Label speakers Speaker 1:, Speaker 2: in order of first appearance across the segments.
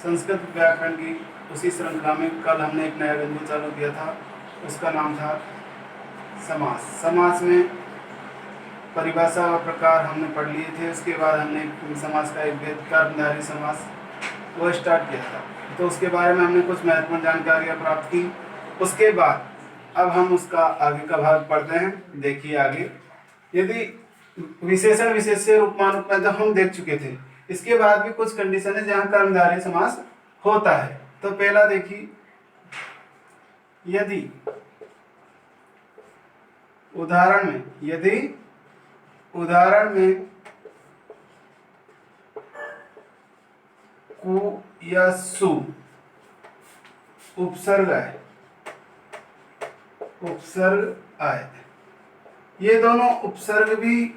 Speaker 1: संस्कृत व्याकरण की उसी श्रृंखला में कल हमने एक नया बिंदु चालू किया था, उसका नाम था समास। समास में परिभाषा और प्रकार हमने पढ़ लिए थे। उसके बाद हमने समास का एक भेद कर्मधारय समास वो स्टार्ट किया था, तो उसके बारे में हमने कुछ महत्वपूर्ण जानकारियाँ प्राप्त की। उसके बाद अब हम उसका आगे का भाग पढ़ते हैं। देखिए आगे, यदि विशेषण विशेष्य उपमान उपमेय तो हम देख चुके थे। इसके बाद भी कुछ कंडीशन है जहाँ कर्मधारय समास होता है। तो पहला देखिए, यदि उदाहरण में कु या सु उपसर्ग आए, ये दोनों उपसर्ग भी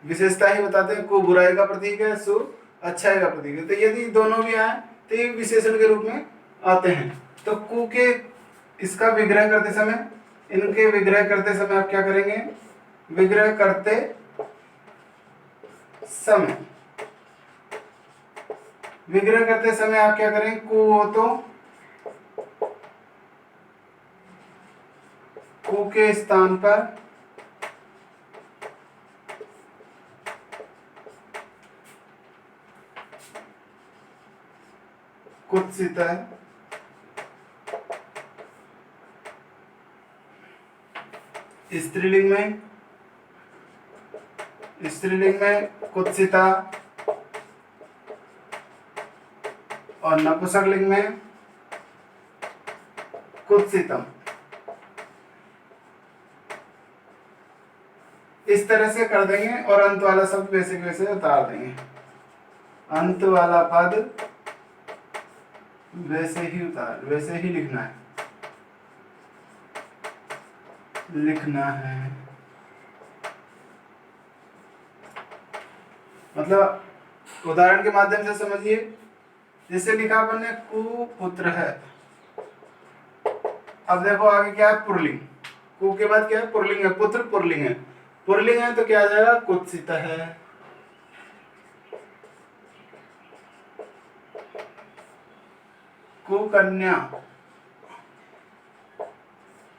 Speaker 1: विशेषता ही बताते हैं। को बुराई का प्रतीक है, सु अच्छाई का प्रतीक है। तो यदि दोनों भी आए तो ये विशेषण के रूप में आते हैं। तो कु के इसका विग्रह करते समय, इनके विग्रह करते समय आप क्या करेंगे? विग्रह करते समय आप क्या करें? कु हो तो कु के स्थान पर कुत्सित है, स्त्रीलिंग में कुत्सिता और नपुंसकलिंग में कुत्सितम। इस तरह से कर देंगे और अंत वाला शब्द वैसे के वैसे उतार देंगे। अंत वाला पद वैसे ही लिखना है। मतलब उदाहरण के माध्यम से समझिए। जैसे लिखा अपन ने कुपुत्र है, अब देखो आगे क्या है? पुरलिंग। कु के बाद क्या है? पुरलिंग है। पुत्र पुरलिंग है। पुरलिंग है तो क्या आ जाएगा? कुत्सित है। कुकन्या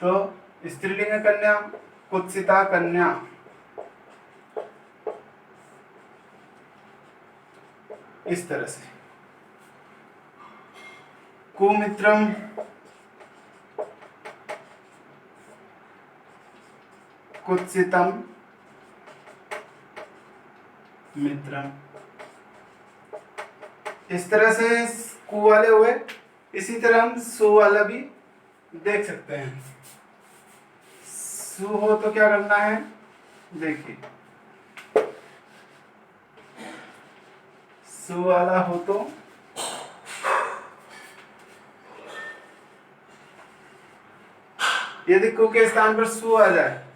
Speaker 1: तो स्त्रीलिंग है कन्या, कुत्सिता कन्या। इस तरह से कुमित्रम, कुत्सितम, मित्रम। इस तरह से कु वाले हुए। इसी तरह हम सु वाला भी देख सकते हैं। सु हो तो क्या करना है? देखिए, सु वाला हो तो यदि कु के स्थान पर सु आ जाए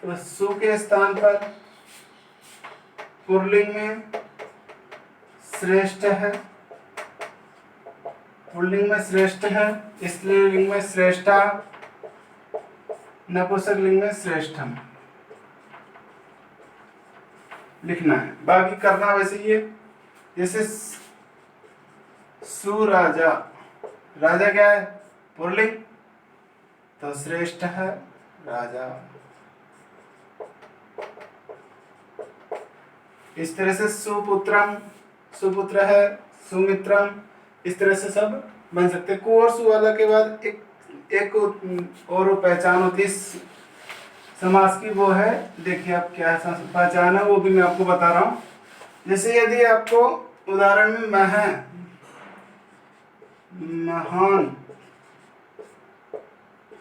Speaker 1: तो सु के स्थान पर पुल्लिंग में श्रेष्ठ है, पुल्लिंग में श्रेष्ठ है, स्त्रीलिंग में श्रेष्ठा, नपुंसकलिंग में श्रेष्ठम लिखना है। बाकी करना वैसे ही है। जैसे सुराजा, राजा क्या है? पुल्लिंग, तो श्रेष्ठ है राजा। इस तरह से सुपुत्रम, सुपुत्र है, सुमित्रम, इस तरह से सब बन सकते हैं। कु और सु वाला के बाद एक और पहचान होती है समास की, वो है, देखिए आप क्या पहचान है वो भी मैं आपको बता रहा हूँ। जैसे यदि आपको उदाहरण में महान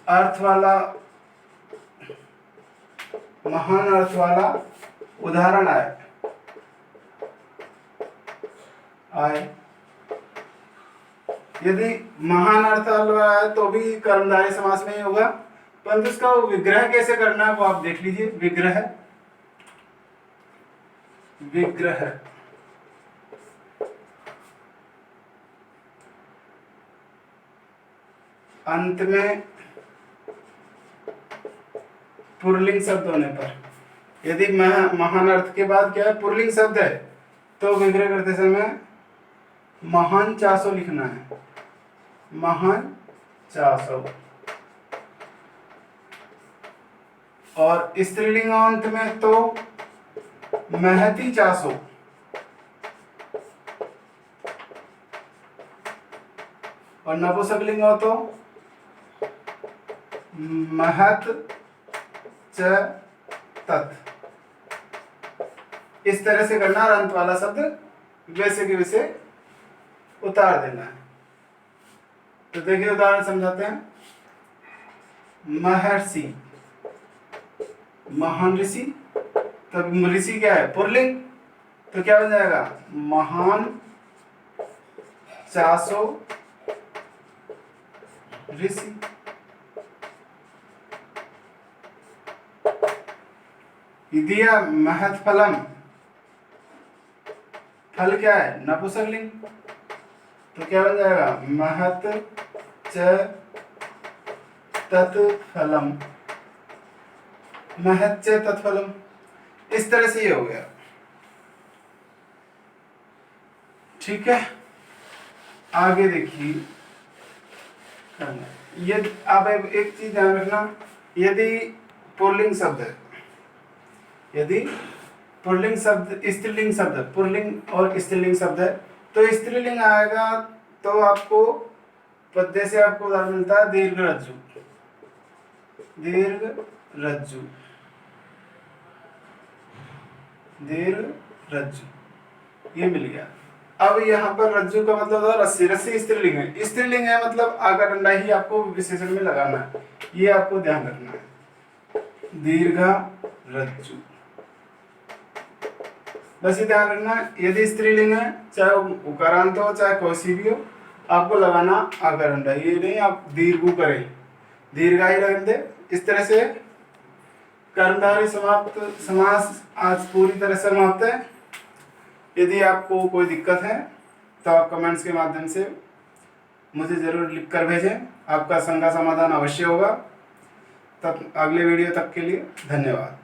Speaker 1: अर्थ वाला उदाहरण आए यदि महान अर्थ वाला आए तो भी कर्मधारय समास में ही होगा, परंतु उसका विग्रह कैसे करना है वो आप देख लीजिए। विग्रह अंत में पुल्लिंग शब्द होने पर, यदि महान अर्थ के बाद क्या है, पुल्लिंग शब्द है, तो विग्रह करते समय महान चासो लिखना है, महान चासो। और स्त्रीलिंग अंत में तो महती चासो, और नपुंसकलिंग हो तो महत च तत्। इस तरह से करना और अंत वाला शब्द वैसे के वैसे उतार देना है। तो देखिए उदाहरण समझाते हैं। महर्षि, महान ऋषि, तब ऋषि क्या है, पुल्लिंग, तो क्या बन जाएगा, महान चासो ऋषि। दिया महत फलम, फल क्या है, नपुंसकलिंग, तो क्या बन जाएगा, महत च तत्फलम, महत च तत्फलम। इस तरह से ये हो गया। ठीक है, आगे देखिए। ये आप एक चीज ध्यान रखना, यदि पुल्लिंग शब्द है, यदि पुल्लिंग शब्द, स्त्रीलिंग शब्द, पुल्लिंग और स्त्रीलिंग शब्द है, तो स्त्रीलिंग आएगा तो आपको पद्य से आपको उदाहरण मिलता है दीर्घ रज्जु, दीर्घ रज्जु, दीर्घ रज्जु, ये मिल गया। अब यहाँ पर रज्जु का मतलब होता है रस्सी, रस्सी स्त्रीलिंग है, स्त्रीलिंग है मतलब आगा डंडा ही आपको विशेषण में लगाना है, ये आपको ध्यान रखना है, दीर्घा रज्जु, बस ये ध्यान रखना। यदि स्त्रीलिंग है, चाहे उकारांत हो चाहे कोई सी भी हो, आपको लगाना आगा डंडा, ये नहीं आप दीर्घ करें, दीर्घा ही रख दे। इस तरह से कर्मधारय समाप्त समास आज पूरी तरह से समाप्त है। यदि आपको कोई दिक्कत है तो आप कमेंट्स के माध्यम से मुझे ज़रूर लिख कर भेजें, आपका शंका समाधान अवश्य होगा। तब अगले वीडियो तक के लिए धन्यवाद।